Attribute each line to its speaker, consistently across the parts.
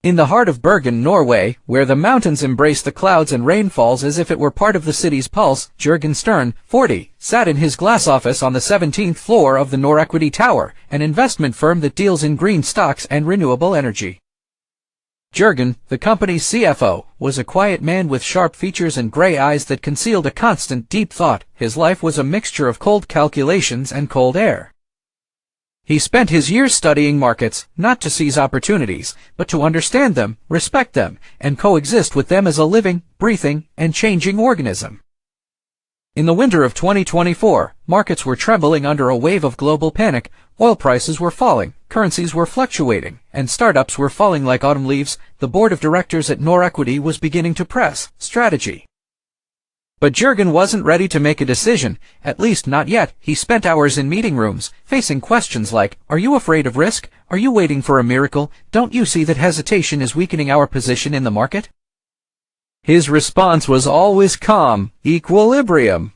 Speaker 1: In the heart of Bergen, Norway, where the mountains embrace the clouds and rain falls as if it were part of the city's pulse, Jørgen Stern, 40, sat in his glass office on the 17th floor of the Norequity Tower, an investment firm that deals in green stocks and renewable energy. Jørgen, the company's CFO, was a quiet man with sharp features and gray eyes that concealed a constant deep thought. His life was a mixture of cold calculations and cold air. He spent his years studying markets, not to seize opportunities, but to understand them, respect them, and coexist with them as a living, breathing, and changing organism. In the winter of 2024, markets were trembling under a wave of global panic, oil prices were falling, currencies were fluctuating, and startups were falling like autumn leaves. The board of directors at Norequity was beginning to press strategy. But Jørgen wasn't ready to make a decision, at least not yet. He spent hours in meeting rooms, facing questions like, "Are you afraid of risk? Are you waiting for a miracle? Don't you see that hesitation is weakening our position in the market?" His response was always calm, equilibrium.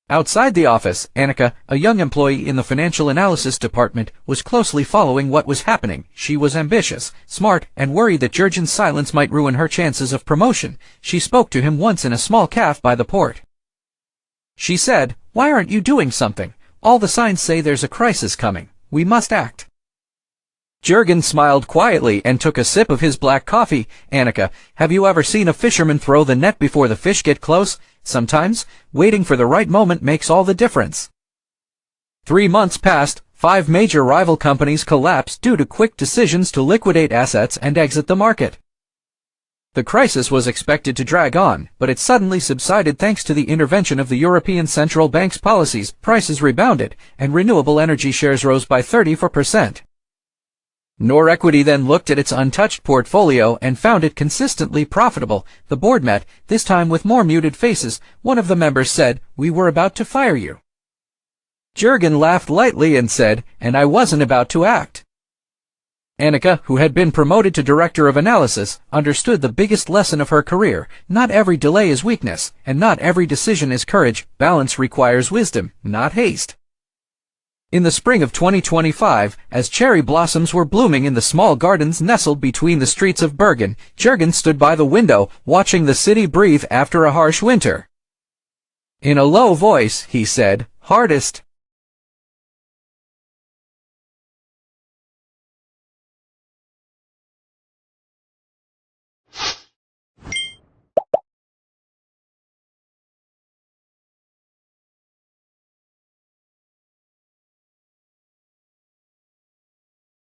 Speaker 1: Outside the office, Annika, a young employee in the financial analysis department, was closely following what was happening. She was ambitious, smart, and worried that Jørgen's silence might ruin her chances of promotion. She spoke to him once in a small cafe by the port. She said, "Why aren't you doing something? All the signs say there's a crisis coming. We must act." Jørgen smiled quietly and took a sip of his black coffee. "Annika, have you ever seen a fisherman throw the net before the fish get close? Sometimes, waiting for the right moment makes all the difference." 3 months passed. 5 major rival companies collapsed due to quick decisions to liquidate assets and exit the market. The crisis was expected to drag on, but it suddenly subsided thanks to the intervention of the European Central Bank's policies. Prices rebounded, and renewable energy shares rose by 34%. Norequity then looked at its untouched portfolio and found it consistently profitable. The board met, this time with more muted faces. One of the members said, "We were about to fire you." Jørgen laughed lightly and said, "And I wasn't about to act." Annika, who had been promoted to director of analysis, understood the biggest lesson of her career. Not every delay is weakness, and not every decision is courage. Balance requires wisdom, not haste. In the spring of 2025, as cherry blossoms were blooming in the small gardens nestled between the streets of Bergen, Jørgen stood by the window, watching the city breathe after a harsh winter. In a low voice, he said, "Hardest